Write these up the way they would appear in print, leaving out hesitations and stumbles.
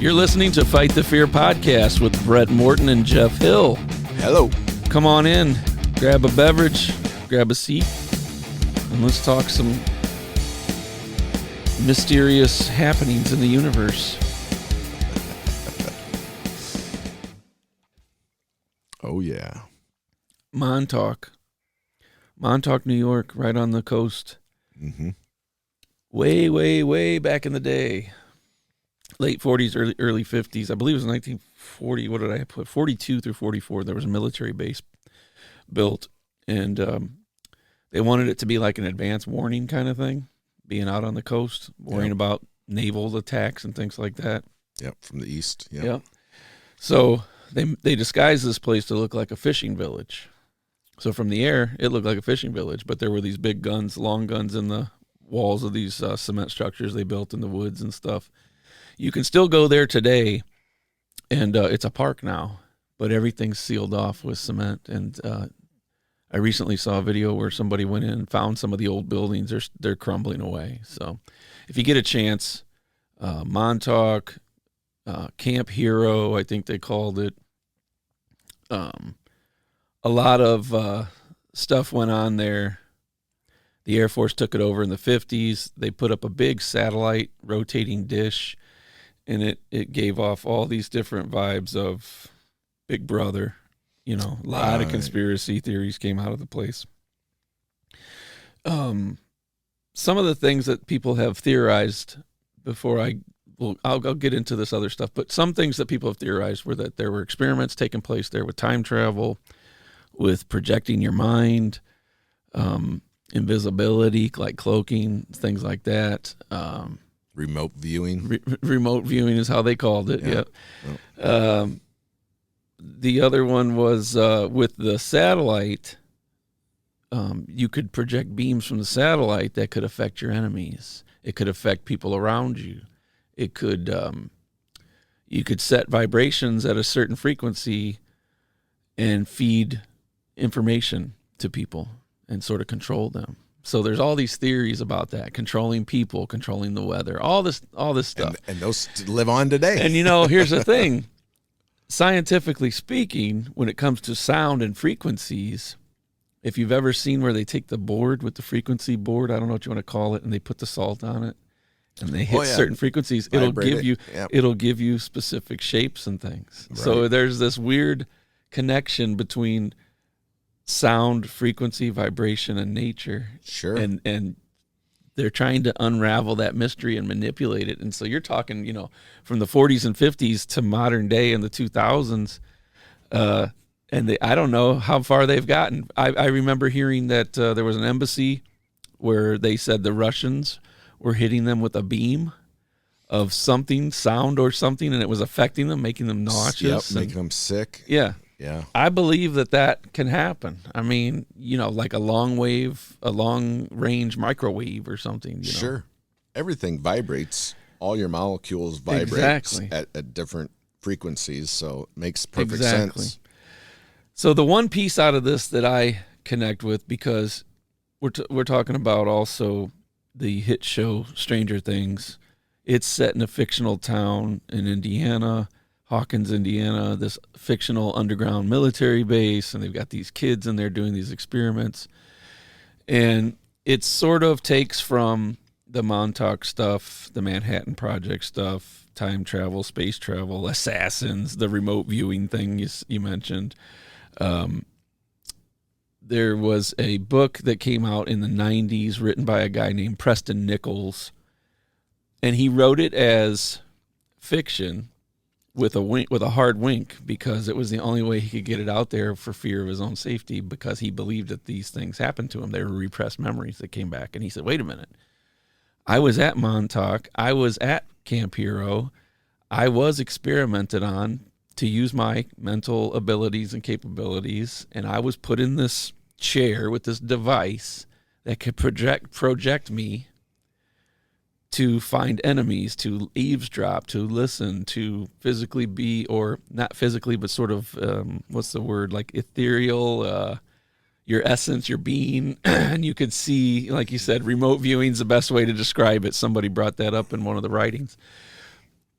You're listening to Fight the Fear podcast with Brett Morton and Jeff Hill. Hello. Come on in, grab a beverage, grab a seat, and let's talk some mysterious happenings in the universe. Oh, yeah. Montauk, New York, right on the coast. Mm-hmm. Way back in the day. Late 40s, early 50s. I believe it was 1940. What did I put? 42 through 44. There was a military base built, and they wanted it to be like an advance warning kind of thing, being out on the coast, worrying about naval attacks and things like that. Yep, from the east. Yep. So they disguised this place to look like a fishing village. So from the air, it looked like a fishing village, but there were these big guns, long guns in the walls of these cement structures they built in the woods and stuff. You can still go there today, and it's a park now, but everything's sealed off with cement. And I recently saw a video where somebody went in and found some of the old buildings. They're crumbling away. So if you get a chance, Montauk, Camp Hero, I think they called it. A lot of stuff went on there. The Air Force took it over in the 50s. They put up a big satellite rotating dish, and it gave off all these different vibes of Big Brother. You know, a lot of conspiracy theories came out of the place. Some of the things that people have theorized before I'll get into this other stuff, but some things that people have theorized were that there were experiments taking place there with time travel, with projecting your mind, invisibility, like cloaking, things like that. Remote viewing. Remote viewing is how they called it. Yeah. Oh. The other one was with the satellite. You could project beams from the satellite that could affect your enemies. It could affect people around you. It could. You could set vibrations at a certain frequency and feed information to people and sort of control them. So there's all these theories about that, controlling people, controlling the weather, all this stuff. And those live on today. And, you know, here's the thing. Scientifically speaking, when it comes to sound and frequencies, if you've ever seen where they take the board with the frequency board, I don't know what you want to call it, and they put the salt on it, and they hit certain frequencies, it'll give you specific shapes and things. Right. So there's this weird connection between sound, frequency, vibration, and nature. Sure. And they're trying to unravel that mystery and manipulate it. And so you're talking, you know, from the 40s and 50s to modern day in the 2000s. And I don't know how far they've gotten. I remember hearing that there was an embassy where they said the Russians were hitting them with a beam of something, sound or something, and it was affecting them, making them nauseous. Yep, making them sick. Yeah. Yeah. I believe that can happen. I mean, you know, like a long range microwave or something. You know? Sure. Everything vibrates. All your molecules vibrate at different frequencies, so it makes perfect sense. So the one piece out of this that I connect with, because we're talking about also the hit show Stranger Things. It's set in a fictional town in Indiana, Hawkins, Indiana, this fictional underground military base, and they've got these kids in there doing these experiments. And it sort of takes from the Montauk stuff, the Manhattan Project stuff, time travel, space travel, assassins, the remote viewing thing you mentioned. There was a book that came out in the 90s written by a guy named Preston Nichols, and he wrote it as fiction with a hard wink, because it was the only way he could get it out there for fear of his own safety, because he believed that these things happened to him. They were repressed memories that came back. And he said, wait a minute. I was at Montauk. I was at Camp Hero. I was experimented on to use my mental abilities and capabilities, and I was put in this chair with this device that could project me to find enemies, to eavesdrop, to listen, to physically be, or not physically, but sort of, what's the word, like ethereal, your essence, your being. And you could see, like you said, remote viewing is the best way to describe it. Somebody brought that up in one of the writings.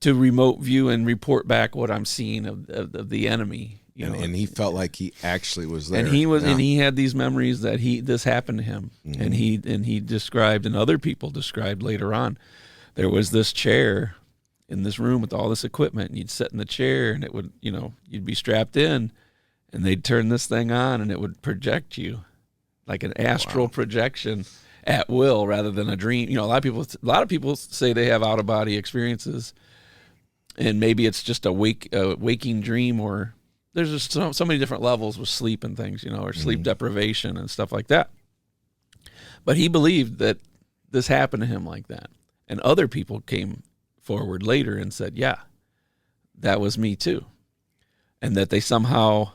to remote view and report back what I'm seeing of the enemy. And he felt like he actually was there. And he had these memories that this happened to him. Mm-hmm. And he described, and other people described later on, there was this chair in this room with all this equipment, and you'd sit in the chair, and it would, you'd be strapped in, and they'd turn this thing on, and it would project you like an astral projection at will rather than a dream. A lot of people say they have out-of-body experiences, and maybe it's just a waking dream, or there's just so many different levels with sleep and things, or sleep deprivation and stuff like that. But he believed that this happened to him like that. And other people came forward later and said, yeah, that was me too. And that they somehow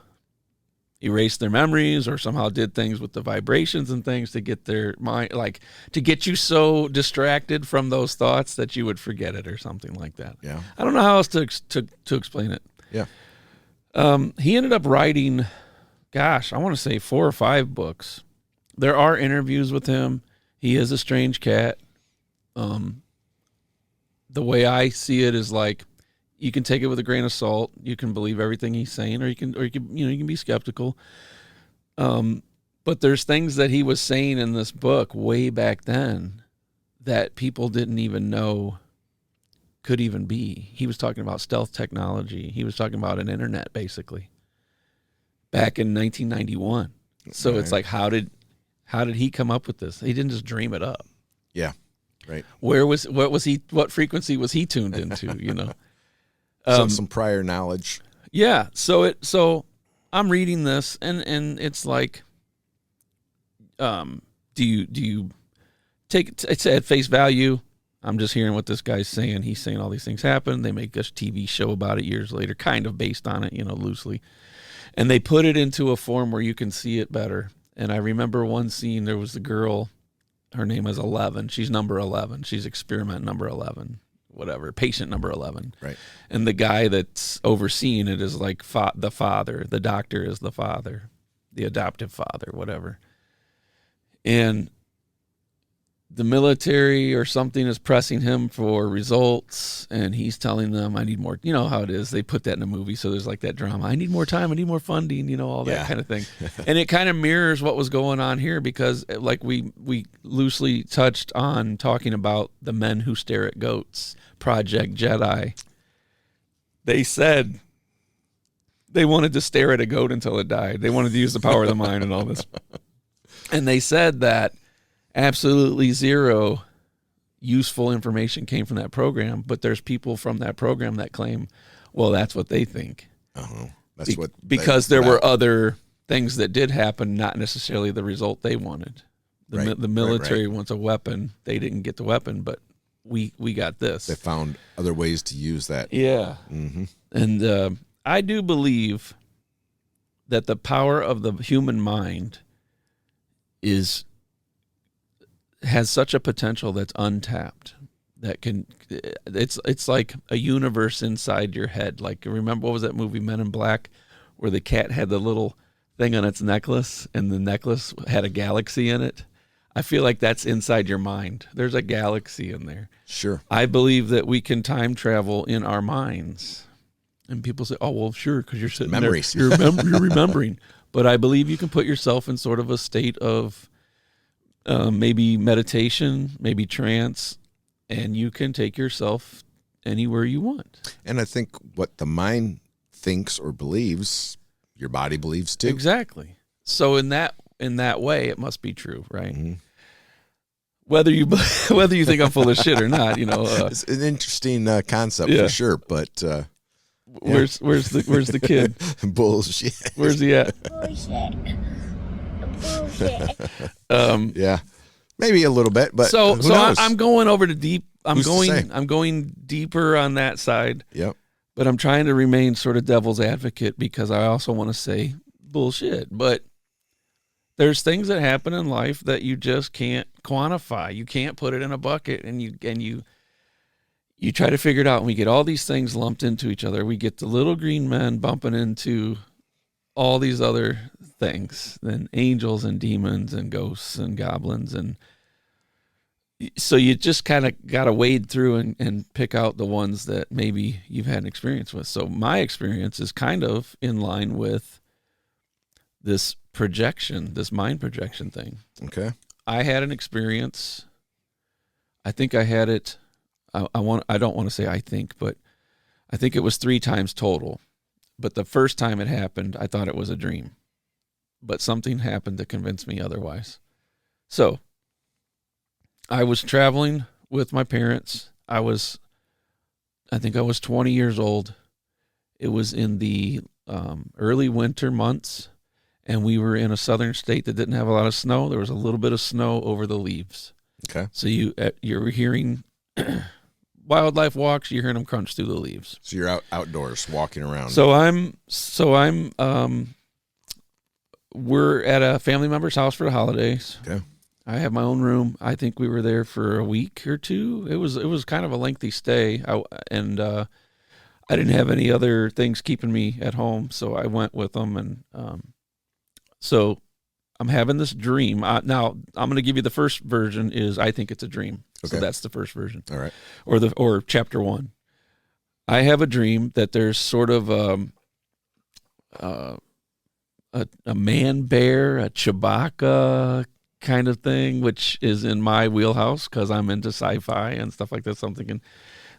erased their memories or somehow did things with the vibrations and things to get their mind, like to get you so distracted from those thoughts that you would forget it or something like that. Yeah. I don't know how else to explain it. Yeah. He ended up writing, I want to say 4 or 5 books. There are interviews with him. He is a strange cat. The way I see it is like, you can take it with a grain of salt. You can believe everything he's saying, or you can be skeptical. But there's things that he was saying in this book way back then that people didn't even know could even be. He was talking about stealth technology. He was talking about an internet, basically, back in 1991. So It's like, how did he come up with this? He didn't just dream it up. Yeah, right. What frequency was he tuned into? Some prior knowledge. Yeah. So I'm reading this, and it's like, do you take it at face value? I'm just hearing what this guy's saying. He's saying all these things happen. They make a TV show about it years later, kind of based on it, loosely. And they put it into a form where you can see it better. And I remember one scene, there was the girl, her name was 11. She's number 11. She's experiment number 11, whatever, patient number 11. Right. And the guy that's overseeing it is like the father. The doctor is the father, the adoptive father, whatever. And the military or something is pressing him for results, and he's telling them, I need more. You know how it is. They put that in a movie, so there's like that drama. I need more time. I need more funding, all that kind of thing. And it kind of mirrors what was going on here, because like we loosely touched on talking about the Men Who Stare at Goats, Project Jedi. They said they wanted to stare at a goat until it died. They wanted to use the power of the mind and all this. And they said that absolutely zero useful information came from that program, but there's people from that program that claim, well, that's what they think. That's because there were other things that did happen, not necessarily the result they wanted. The military wants a weapon. They didn't get the weapon, but we got this. They found other ways to use that. Yeah. Mm-hmm. And I do believe that the power of the human mind has such a potential that's untapped, that it's like a universe inside your head. Like, remember, what was that movie, Men in Black, where the cat had the little thing on its necklace and the necklace had a galaxy in it? I feel like that's inside your mind. There's a galaxy in there. Sure. I believe that we can time travel in our minds. And people say, oh, well, sure, because you're sitting Memories. there. You're remembering. But I believe you can put yourself in sort of a state of maybe meditation, maybe trance, and you can take yourself anywhere you want. And I think what the mind thinks or believes, your body believes too. Exactly. So in that way, it must be true, right? Mm-hmm. Whether you think I'm full of shit or not, it's an interesting concept for sure. But where's the kid? Bullshit. Where's he at? Yeah, maybe a little bit, but so who knows? I'm going over to deep. I'm Who's to say? I'm going deeper on that side. Yep. But I'm trying to remain sort of devil's advocate, because I also want to say bullshit. But there's things that happen in life that you just can't quantify. You can't put it in a bucket, and you try to figure it out. And we get all these things lumped into each other. We get the little green men bumping into all these other things, then angels and demons and ghosts and goblins, and So you just kind of got to wade through and pick out the ones that maybe you've had an experience with. So my experience is kind of in line with this projection, this mind projection thing. Okay. I had an experience. I think I had it. I don't want to say I think, but I think it was 3 times total. But the first time it happened, I thought it was a dream. But something happened to convince me otherwise. So I was traveling with my parents. I think I was 20 years old. It was in the early winter months, and we were in a southern state that didn't have a lot of snow. There was a little bit of snow over the leaves. Okay. So you're hearing wildlife walks. You're hearing them crunch through the leaves. So you're outdoors walking around. We're at a family member's house for the holidays. Okay. I have my own room. I think we were there for a week or two. It was kind of a lengthy stay. I didn't have any other things keeping me at home, so I went with them. And so I'm having this dream. Now I'm going to give you the first version. Is I think it's a dream. Okay. So that's the first version. All right. Or chapter 1. I have a dream that there's sort of a man bear, a Chewbacca kind of thing, which is in my wheelhouse because I'm into sci-fi and stuff like that. So I'm thinking,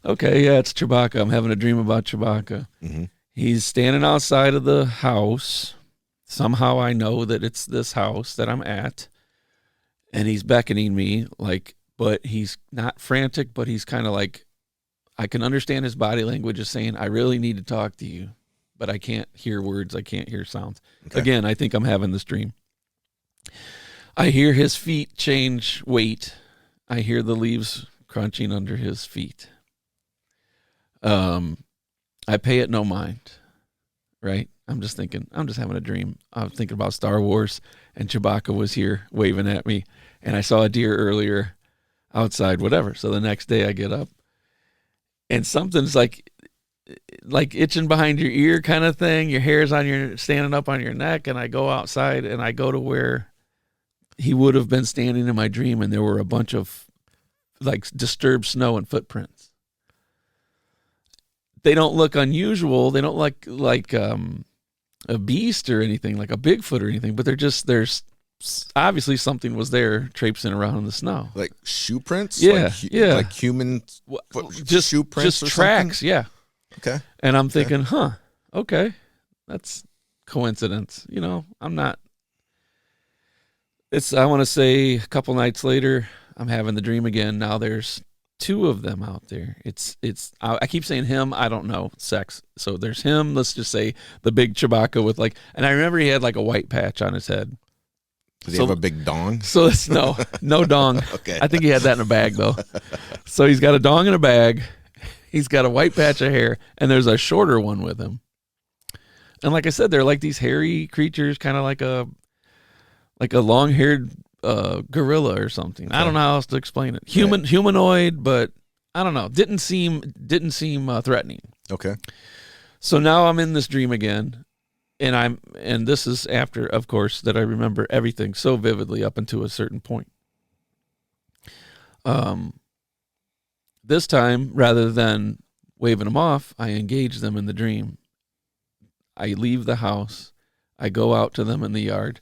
okay, yeah, it's Chewbacca. I'm having a dream about Chewbacca. Mm-hmm. He's standing outside of the house. Somehow I know that it's this house that I'm at, and he's beckoning me, but he's not frantic, but he's kind of like, I can understand his body language is saying, I really need to talk to you, but I can't hear words. I can't hear sounds. Okay. Again, I think I'm having this dream. I hear his feet change weight. I hear the leaves crunching under his feet. I pay it no mind, right? I'm just thinking, I'm just having a dream. I'm thinking about Star Wars, and Chewbacca was here waving at me, and I saw a deer earlier outside, whatever. So the next day I get up, and something's like itching behind your ear kind of thing. Your hair's standing up on your neck, and I go outside, and I go to where he would have been standing in my dream, and there were a bunch of disturbed snow and footprints. They don't look unusual. They don't like a beast or anything, like a Bigfoot or anything, but there's obviously something was there traipsing around in the snow. Like shoe prints? Yeah, yeah. Like human just shoe prints just tracks, something? yeah. Okay. And I'm thinking, okay, that's coincidence. I'm not. I want to say a couple nights later, I'm having the dream again. Now there's 2 of them out there. I keep saying him. I don't know sex. So there's him. Let's just say the big Chewbacca with and I remember he had a white patch on his head. Does he have a big dong? So it's no dong. Okay. I think he had that in a bag though. So he's got a dong in a bag. He's got a white patch of hair, and there's a shorter one with him. And like I said, they're like these hairy creatures, kind of like a long-haired gorilla or something. Okay. I don't know how else to explain it. Humanoid, but I don't know. Didn't seem threatening. Okay. So now I'm in this dream again, and this is after, of course, that I remember everything so vividly up until a certain point. This time, rather than waving them off, I engage them in the dream. I leave the house. I go out to them in the yard.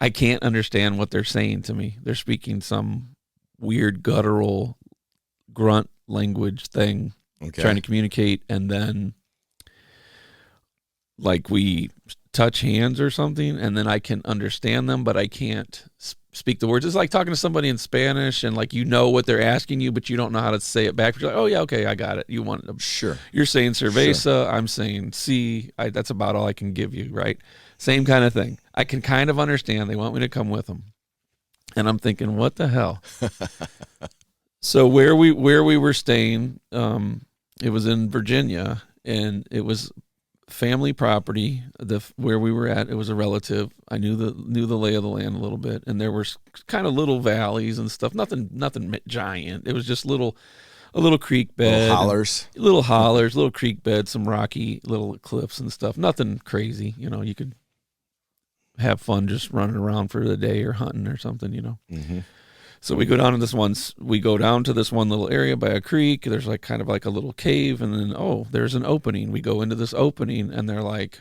I can't understand what they're saying to me. They're speaking some weird guttural grunt language thing, trying to communicate, and then we touch hands or something, and then I can understand them, but I can't speak the words. It's like talking to somebody in Spanish, and what they're asking you, but you don't know how to say it back. But you're like, oh yeah, okay, I got it. You want it. Sure. You're saying cerveza. Sure. I'm saying sí. That's about all I can give you, right? Same kind of thing. I can kind of understand. They want me to come with them, and I'm thinking, what the hell? So where we were staying, it was in Virginia, and it was family property. Where we were at, it was a relative. I knew the lay of the land a little bit, and there were kind of little valleys and stuff. Nothing giant. It was just a little creek bed, little hollers, little creek bed, some rocky little cliffs and stuff. Nothing crazy. You could have fun just running around for the day or hunting or something. Mm-hmm. So we go down to this one little area by a creek. There's like kind of like a little cave, and then there's an opening. We go into this opening, and they're like,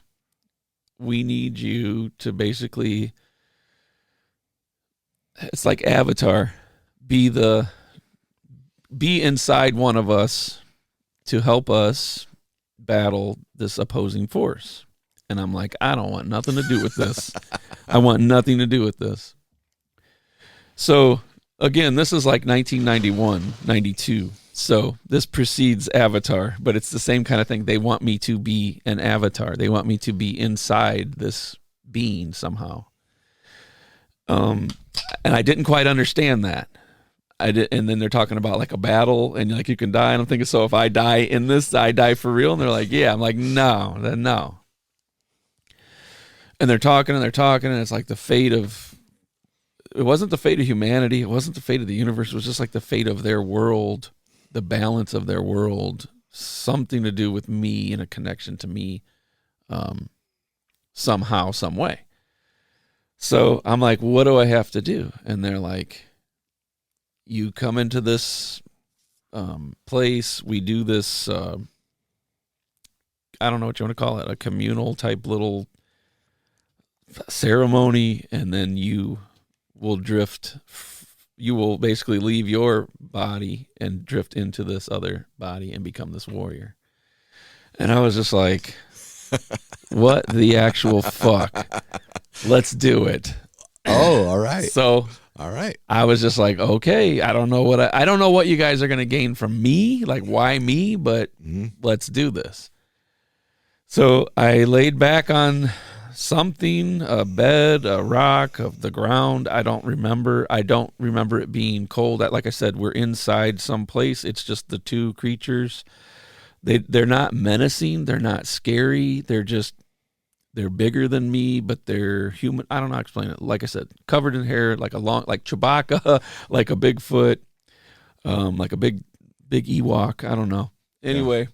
we need you to basically, it's like Avatar, be inside one of us to help us battle this opposing force. And I'm like, I don't want nothing to do with this. I want nothing to do with this. So again, this is like 1991, 92. So this precedes Avatar, but it's the same kind of thing. They want me to be an avatar. They want me to be inside this being somehow. And I didn't quite understand that. And then they're talking about like a battle, and like you can die. And I'm thinking, so if I die in this, I die for real? And they're like, yeah. I'm like, no. And they're talking, and it's like the fate of. It wasn't the fate of humanity. It wasn't the fate of the universe. It was just like the fate of their world, the balance of their world, something to do with me and a connection to me, somehow, some way. So I'm like, what do I have to do? And they're like, you come into this place. We do this, I don't know what you want to call it, a communal type little ceremony, and then you will basically leave your body and drift into this other body and become this warrior. And I was just like, what the actual fuck? Let's do it. Oh, all right. So, all right. I was just like, okay, I don't know what you guys are going to gain from me. Like, why me? But let's do this. So I laid back on something, a bed, a rock, of the ground. I don't remember it being cold. Like I said, we're inside someplace. It's just the two creatures. They're not menacing. They're not scary. They're bigger than me, but they're human. I don't know how to explain it. Like I said, covered in hair, like Chewbacca, like a Bigfoot, like a big Ewok. I don't know. Anyway,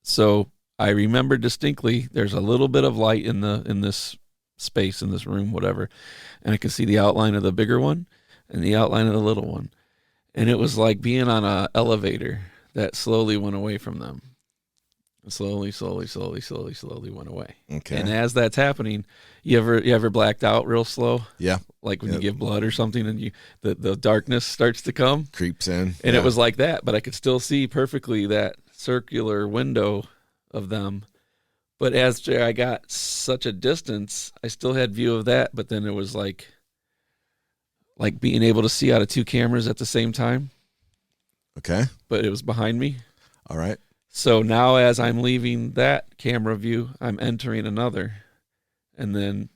so I remember distinctly there's a little bit of light in this space, in this room, whatever, and I could see the outline of the bigger one and the outline of the little one. And it was like being on an elevator that slowly went away from them. Slowly went away. Okay. And as that's happening, you ever blacked out real slow? Yeah. Like when you give blood or something, and the darkness starts to come, creeps in, and it was like that. But I could still see perfectly that circular window of them. But as I got such a distance, I still had view of that. But then it was like being able to see out of two cameras at the same time. Okay. But it was behind me. All right. So now as I'm leaving that camera view, I'm entering another. And then,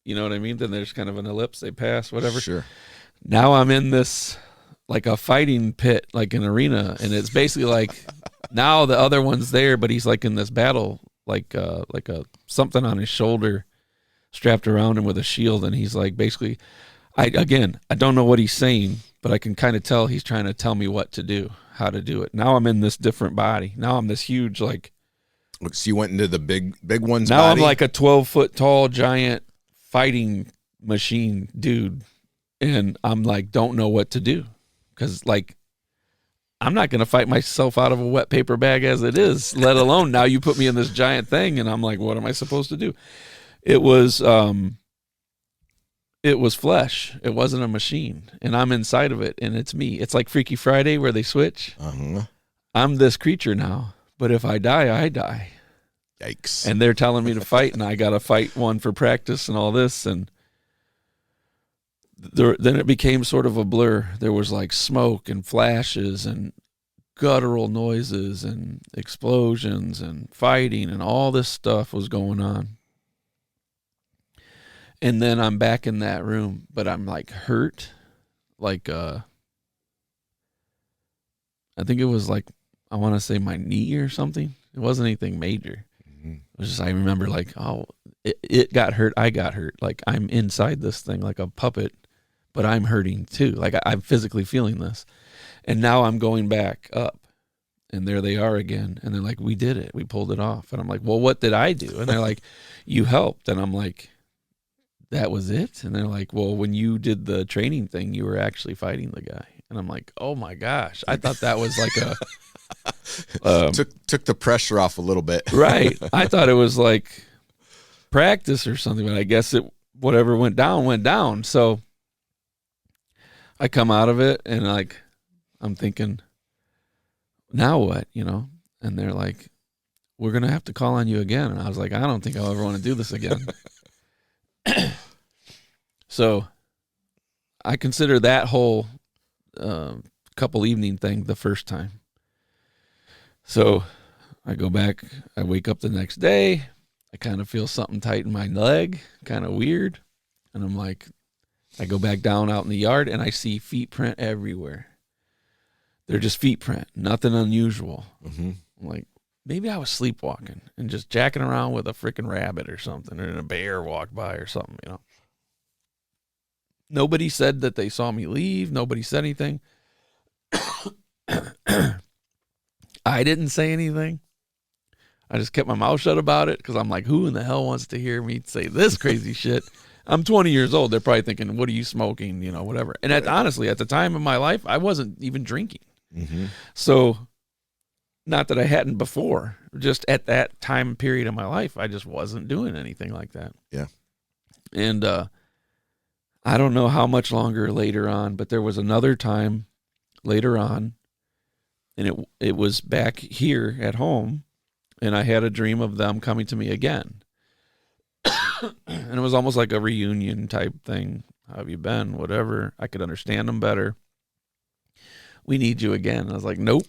you know what I mean? Then there's kind of an ellipse. They pass, whatever. Sure. Now I'm in this, like a fighting pit, like an arena. And it's basically like, now the other one's there, but he's like in this battle, like a something on his shoulder strapped around him with a shield. And he's like, basically, I don't know what he's saying, but I can kind of tell he's trying to tell me what to do, how to do it. Now I'm in this different body. Now I'm this huge, like. So you went into the big one's now body? I'm like a 12-foot tall giant fighting machine dude. And I'm like, don't know what to do. Because like, I'm not going to fight myself out of a wet paper bag as it is, let alone now you put me in this giant thing. And I'm like, what am I supposed to do? It was flesh. It wasn't a machine. And I'm inside of it, and it's me. It's like Freaky Friday where they switch. Uh-huh. I'm this creature now, but if I die, I die. Yikes. And they're telling me to fight, and I got to fight one for practice and all this. And then it became sort of a blur. There was like smoke and flashes and guttural noises and explosions and fighting, and all this stuff was going on. And then I'm back in that room, but I'm like hurt. Like, I think it was like, I want to say my knee or something. It wasn't anything major. Mm-hmm. It was just, I remember like, oh, it got hurt. I got hurt. Like I'm inside this thing like a puppet, but I'm hurting too. Like I'm physically feeling this. And now I'm going back up. And there they are again. And they're like, we did it. We pulled it off. And I'm like, well, what did I do? And they're like, you helped. And I'm like, that was it? And they're like, well, when you did the training thing, you were actually fighting the guy. And I'm like, oh my gosh, I thought that was like a took the pressure off a little bit. Right. I thought it was like practice or something, but I guess whatever went down. So I come out of it and like I'm thinking, now what, And they're like, we're gonna have to call on you again. And I was like, I don't think I'll ever want to do this again. So I consider that whole couple evening thing the first time. So I go back, I wake up the next day, I kind of feel something tight in my leg, kind of weird. And I'm like, I go back down out in the yard and I see feet print everywhere. They're just feet print, nothing unusual. Mm-hmm. I'm like, maybe I was sleepwalking and just jacking around with a freaking rabbit or something, or a bear walked by or something, Nobody said that they saw me leave. Nobody said anything. I didn't say anything. I just kept my mouth shut about it because I'm like, who in the hell wants to hear me say this crazy shit? I'm 20 years old. They're probably thinking, what are you smoking? Whatever. And honestly, at the time of my life, I wasn't even drinking. Mm-hmm. So not that I hadn't before, just at that time period of my life, I just wasn't doing anything like that. Yeah. And I don't know how much longer later on, but there was another time later on, and it was back here at home, and I had a dream of them coming to me again. And it was almost like a reunion type thing. How have you been? Whatever. I could understand them better. We need you again. I was like, nope,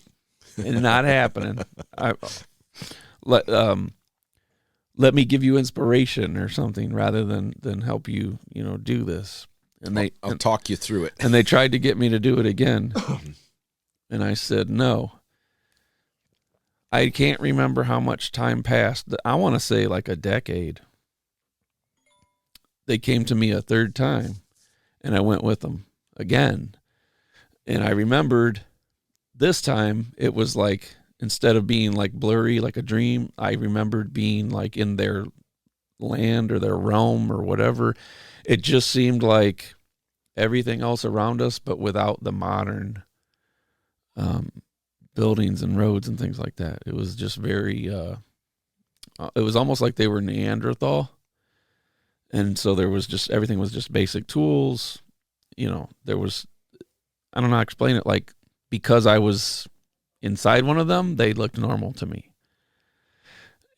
it's not happening. Let me give you inspiration or something rather than help you, do this. And I'll talk you through it. And they tried to get me to do it again. And I said, no. I can't remember how much time passed. I want to say like a decade. They came to me a third time, and I went with them again. And I remembered this time it was like, instead of being like blurry, like a dream, I remembered being like in their land or their realm or whatever. It just seemed like everything else around us, but without the modern buildings and roads and things like that. It was just very, it was almost like they were Neanderthal. And so there was just, everything was just basic tools. There was, I don't know how to explain it. Like, because I was inside one of them, they looked normal to me.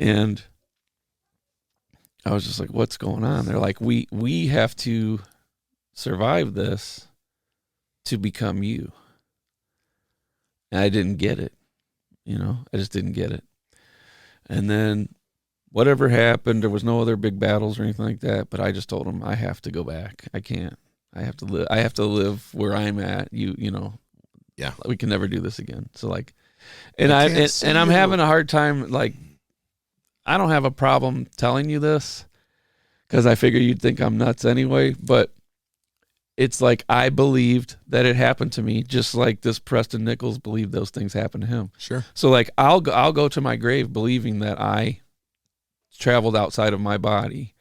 And I was just like, what's going on? They're like, we have to survive this to become you. And I didn't get it. I just didn't get it. And then whatever happened, there was no other big battles or anything like that, but I just told them I have to go back. I can't. I have to live where I'm at. Yeah. We can never do this again. So like, and I'm having a hard time. Like, I don't have a problem telling you this because I figure you'd think I'm nuts anyway, but it's like, I believed that it happened to me, just like this Preston Nichols believed those things happened to him. Sure. So like, I'll go to my grave believing that I traveled outside of my body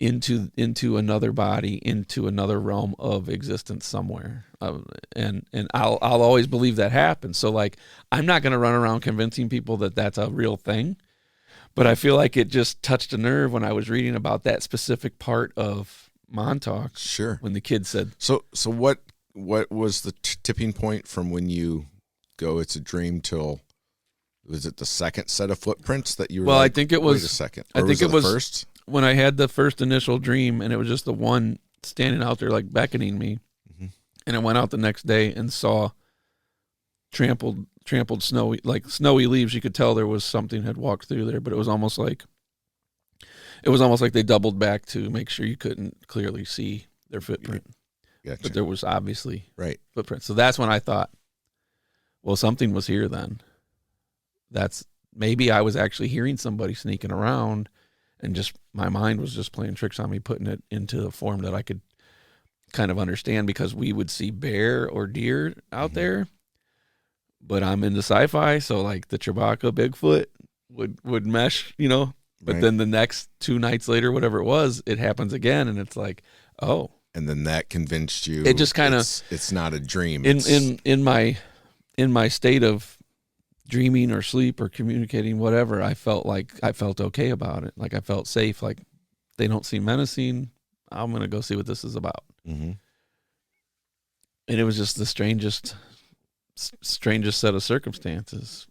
into another body, into another realm of existence somewhere. And I'll always believe that happened. So like, I'm not going to run around convincing people that that's a real thing, but I feel like it just touched a nerve when I was reading about that specific part of Montauk. Sure. When the kid said, so what was the tipping point from when you go, it's a dream, till, was it the second set of footprints that you were I think it was, wait a second. Or I think it was first? When I had the first initial dream, and it was just the one standing out there like beckoning me. Mm-hmm. And I went out the next day and saw trampled snowy leaves. You could tell there was something had walked through there, but it was almost like they doubled back to make sure you couldn't clearly see their footprint. Gotcha. But there was obviously footprint. So that's when I thought, well, something was here then. That's, maybe I was actually hearing somebody sneaking around, and just my mind was just playing tricks on me, putting it into a form that I could kind of understand, because we would see bear or deer out Mm-hmm. there, but I'm into sci-fi, so like the Chewbacca Bigfoot would mesh, But then the next 2 nights later, whatever it was, it happens again, and it's like, oh. And then that convinced you. It just kind of. It's not a dream. In my state of dreaming or sleep or communicating, whatever, I felt okay about it. Like I felt safe. Like they don't seem menacing. I'm gonna go see what this is about. Mm-hmm. And it was just the strangest set of circumstances.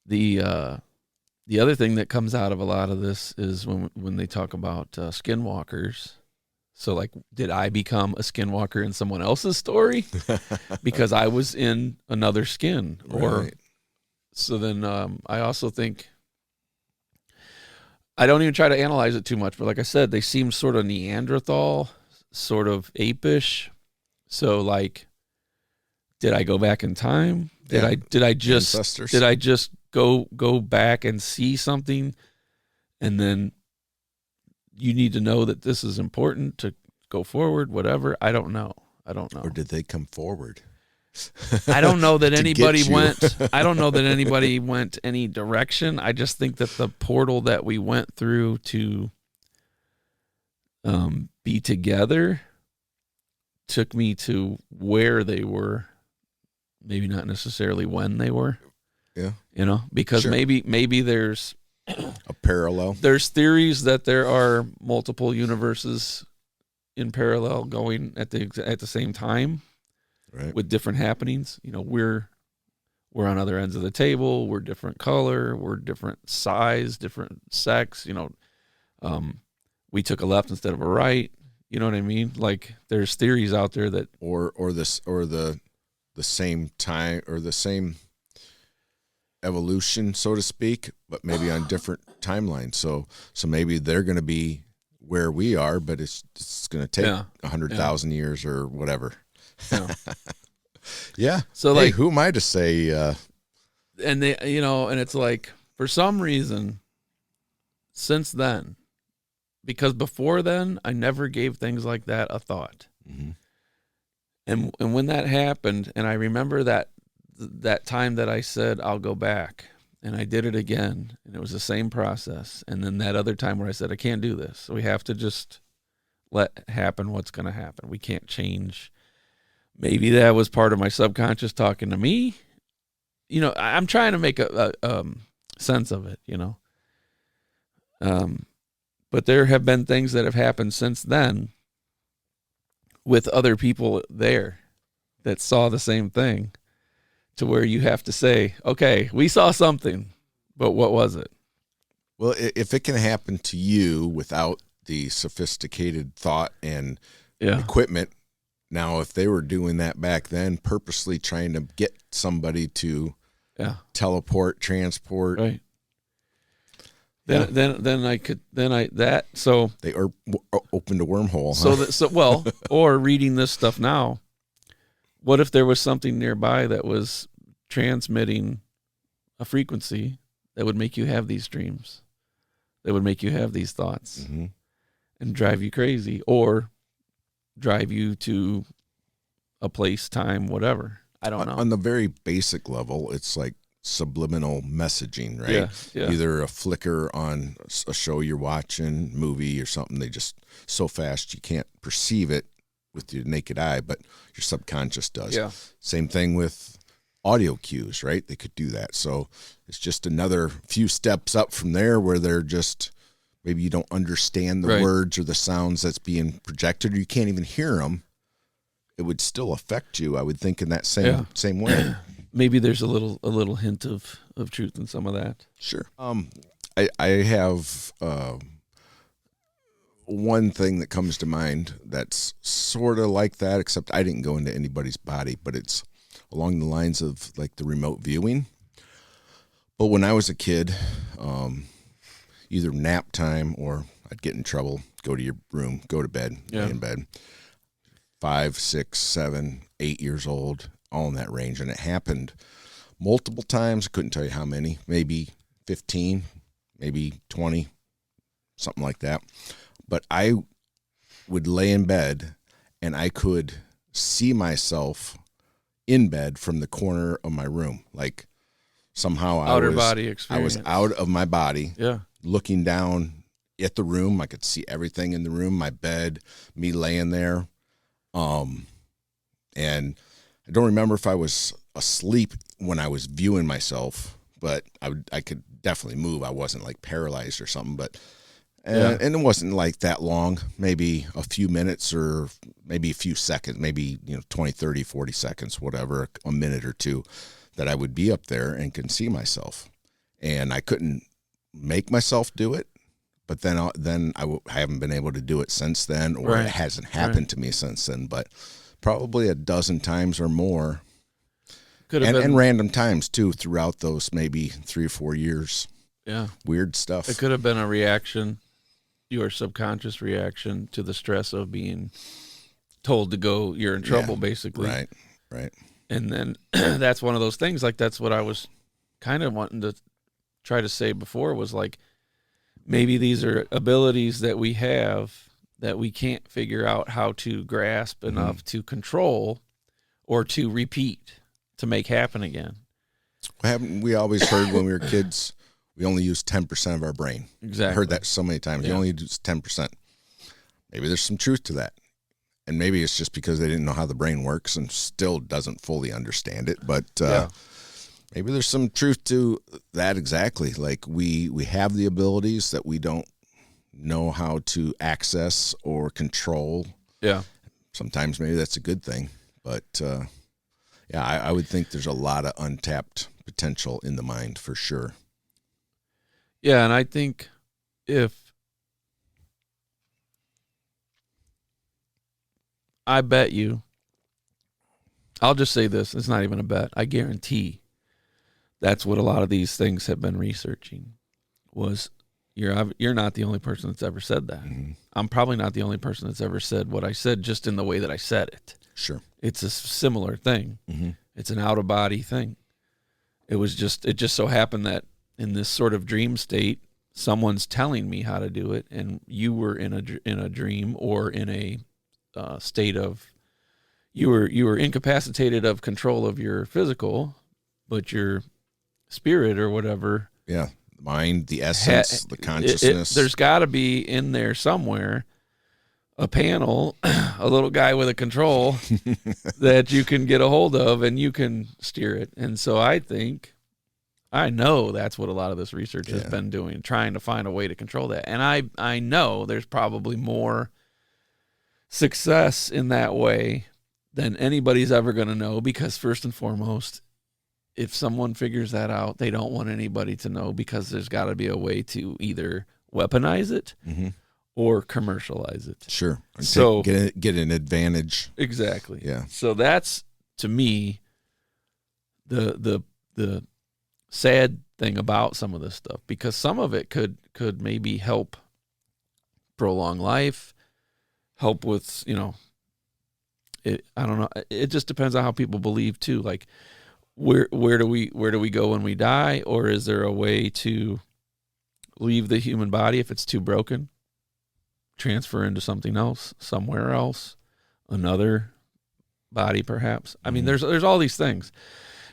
The other thing that comes out of a lot of this is when they talk about skinwalkers. So, like, did I become a skinwalker in someone else's story because I was in another skin? Or right. So then I also think, I don't even try to analyze it too much, but like I said, they seem sort of Neanderthal, sort of apish. So, like, did I go back in time? Did I just go back and see something, and then you need to know that this is important to go forward, whatever. I don't know. Or did they come forward? I don't know that anybody went. I don't know that anybody went any direction. I just think that the portal that we went through to be together took me to where they were, maybe not necessarily when they were. Yeah. Because sure. maybe there's a parallel. There's theories that there are multiple universes in parallel going at the same time, right, with different happenings. We're on other ends of the table. We're different color. We're different size, different sex. We took a left instead of a right. You know what I mean? Like, there's theories out there that or the same time or the same evolution, so to speak, but maybe on different timelines. So maybe they're going to be where we are, but it's going to take 100,000 years or whatever. Yeah. Yeah. So, hey, like, who am I to say? And they, and it's like, for some reason, since then, because before then, I never gave things like that a thought. Mm-hmm. And when that happened, and I remember that time that I said, I'll go back, and I did it again, and it was the same process. And then that other time where I said, I can't do this. So we have to just let happen what's going to happen. We can't change. Maybe that was part of my subconscious talking to me. I'm trying to make a sense of it, But there have been things that have happened since then with other people there that saw the same thing, to where you have to say, okay, we saw something, but what was it? Well, if it can happen to you without the sophisticated thought and equipment, now if they were doing that back then, purposely trying to get somebody to teleport, transport, right? Then so they opened a wormhole. Huh? Or reading this stuff now, what if there was something nearby that was transmitting a frequency that would make you have these dreams, that would make you have these thoughts, mm-hmm. and drive you crazy, or drive you to a place, time, whatever. I don't know. On the very basic level, it's like subliminal messaging, right? Yeah. Either a flicker on a show you're watching, movie or something. They just so fast you can't perceive it with your naked eye, but your subconscious does. Yeah. Same thing with audio cues, right? They could do that. So it's just another few steps up from there, where they're just, maybe you don't understand the words or the sounds that's being projected, or you can't even hear them. It would still affect you, I would think, in that same way. Maybe there's a little hint of truth in some of that. Sure. I have one thing that comes to mind that's sort of like that, except I didn't go into anybody's body, but it's along the lines of like the remote viewing. But when I was a kid, either nap time or I'd get in trouble, go to your room, go to bed, lay in bed. 5, 6, 7, 8 years old, all in that range. And it happened multiple times. I couldn't tell you how many, maybe 15, maybe 20, something like that. But I would lay in bed and I could see myself in bed from the corner of my room, like somehow outer body I experience. was out of my body. Yeah. Looking down at the room, I could see everything in the room, my bed, me laying there. And I don't remember if I was asleep when I was viewing myself, but I could definitely move. I wasn't like paralyzed or something, but and it wasn't like that long, maybe a few minutes or maybe a few seconds, maybe 20, 30, 40 seconds, whatever, a minute or two, that I would be up there and can see myself. And I couldn't make myself do it, but then I haven't been able to do it since then, or Right. it hasn't happened to me since then, but probably a dozen times or more. Could have been, and random times too throughout those maybe 3 or 4 years. Yeah. Weird stuff. It could have been a reaction, your subconscious reaction to the stress of being told to go, you're in trouble, basically. Right. And then that's one of those things, like that's what I was kind of wanting to try to say before, was like, maybe these are abilities that we have that we can't figure out how to grasp enough to control or to repeat, to make happen again. We always heard when we were kids, we only use 10% of our brain. Exactly. I heard that so many times. You only use 10%. Maybe there's some truth to that. And maybe it's just because they didn't know how the brain works and still doesn't fully understand it. But maybe there's some truth to that exactly. Like we have the abilities that we don't know how to access or control. Yeah. Sometimes maybe that's a good thing. But, I would think there's a lot of untapped potential in the mind for sure. Yeah, and I think I bet you, I'll just say this, it's not even a bet, I guarantee that's what a lot of these things have been researching, was you're not the only person that's ever said that. Mm-hmm. I'm probably not the only person that's ever said what I said, just in the way that I said it. Sure. It's a similar thing. Mm-hmm. It's an out-of-body thing. It just so happened that in this sort of dream state, someone's telling me how to do it, and you were in a dream or in a state of you were incapacitated of control of your physical, but your spirit or whatever, the mind, the essence, the consciousness. There's got to be in there somewhere a panel, a little guy with a control that you can get a hold of and you can steer it. And so I know that's what a lot of this research has been doing, trying to find a way to control that. And I know there's probably more success in that way than anybody's ever going to know, because first and foremost, if someone figures that out, they don't want anybody to know, because there's got to be a way to either weaponize it or commercialize it. Sure. So get an advantage. Exactly. Yeah. So that's, to me, the sad thing about some of this stuff, because some of it could maybe help prolong life, help with, I don't know. It just depends on how people believe too. Like, where do we go when we die? Or is there a way to leave the human body if it's too broken, transfer into something else, somewhere else, another body perhaps? I mean, there's all these things.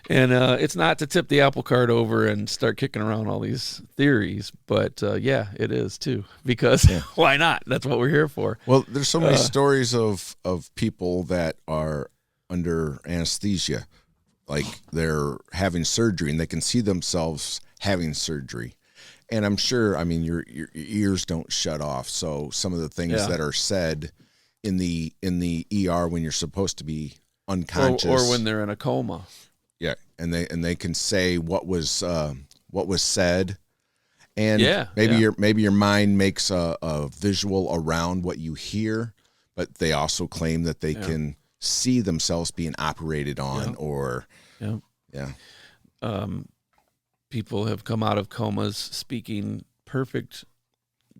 And it's not to tip the apple cart over and start kicking around all these theories, but it is too, because why not? That's what we're here for. Well, there's so many stories of people that are under anesthesia, like they're having surgery and they can see themselves having surgery. And I'm sure, I mean, your ears don't shut off. So some of the things that are said in the ER when you're supposed to be unconscious, or when they're in a coma. Yeah, and they can say what was said, and maybe your mind makes a visual around what you hear, but they also claim that they can see themselves being operated on, people have come out of comas speaking perfect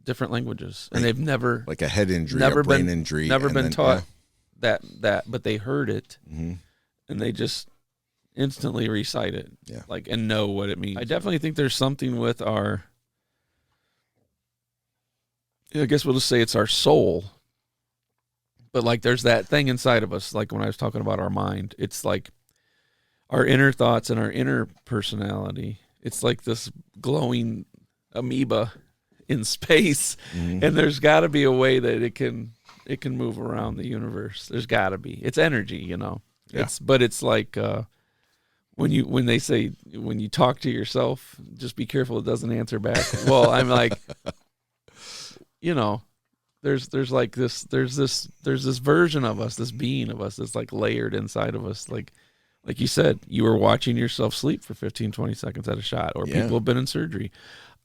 different languages, and they've never, like a head injury, a brain injury, never been taught that, but they heard it, and they just instantly recite it, and know what it means. I definitely think there's something with I guess we'll just say it's our soul, but like there's that thing inside of us, like when I was talking about our mind, it's like our inner thoughts and our inner personality. It's like this glowing amoeba in space, and there's got to be a way that it can move around the universe. There's got to be. It's energy, you know. Yeah. But it's like when they say when you talk to yourself, just be careful it doesn't answer back. Well, I'm like, you know, there's this version of us, this being of us that's like layered inside of us, like you said, you were watching yourself sleep for 15, 20 seconds at a shot, or people have been in surgery.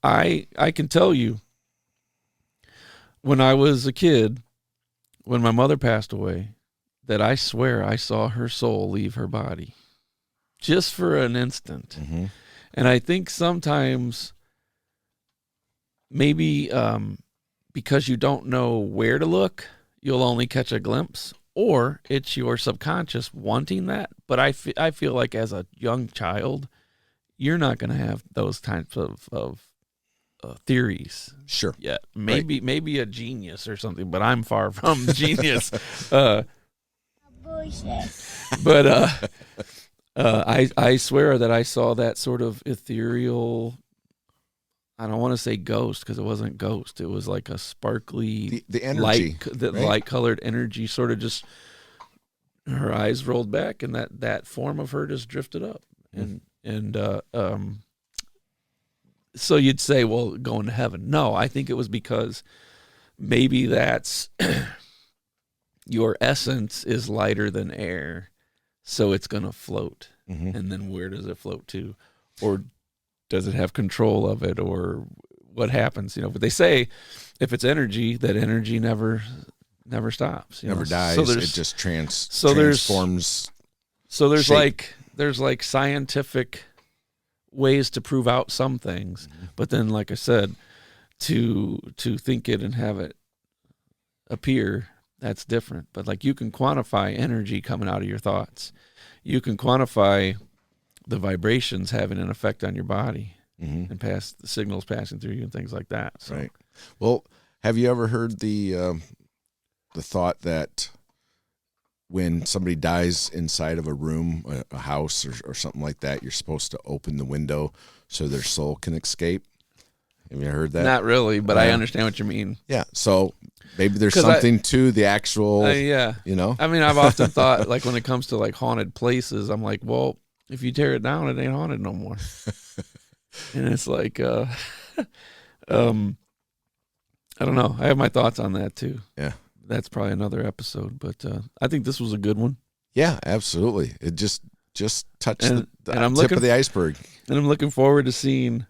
I can tell you, when I was a kid, when my mother passed away, that I swear I saw her soul leave her body just for an instant. Mm-hmm. And I think sometimes maybe because you don't know where to look, you'll only catch a glimpse, or it's your subconscious wanting that. But I feel like as a young child, you're not going to have those types of theories. Sure. Yeah, maybe a genius or something, but I'm far from genius. But I swear that I saw that sort of ethereal. I don't want to say ghost because it wasn't ghost. It was like a sparkly, the energy, light colored energy. Sort of just her eyes rolled back, and that form of her just drifted up, and so you'd say, well, going to heaven. No, I think it was because maybe that's your essence is lighter than air, so it's going to float. Mm-hmm. And then where does it float to? Or does it have control of it? Or what happens? You know, but they say if it's energy, that energy never stops. Never dies. So it just transforms. So there's shape. like scientific ways to prove out some things, but then, like I said, to think it and have it appear, that's different. But like, you can quantify energy coming out of your thoughts. You can quantify the vibrations having an effect on your body, and the signals passing through you and things like that. So. Right. Well, have you ever heard the thought that when somebody dies inside of a room, a house or something like that, you're supposed to open the window so their soul can escape? Have you heard that? Not really, but I understand what you mean. Yeah. So maybe there's something to the actual, yeah. You know? I mean, I've often thought, like, when it comes to like haunted places, I'm like, well, if you tear it down, it ain't haunted no more. And it's like, I don't know. I have my thoughts on that too. Yeah. That's probably another episode, but I think this was a good one. Yeah, absolutely. It just touched the I'm tip of the iceberg. And I'm looking forward to seeing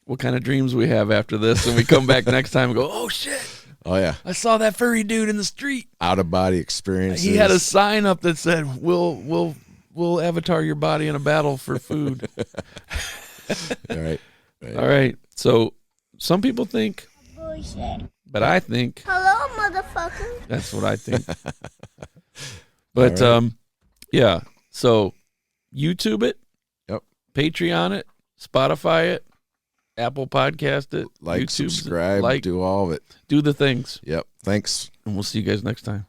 what kind of dreams we have after this, and we come back next time and go, oh shit, oh yeah, I saw that furry dude in the street. Out of body experiences. He had a sign up that said, we'll avatar your body in a battle for food. All right. All right. So some people think, but I think, hello, motherfucker. That's what I think. But right. Yeah. So YouTube it, Patreon it, Spotify it, Apple Podcast it, like, YouTube, subscribe, do all of it. Do the things. Yep. Thanks. And we'll see you guys next time.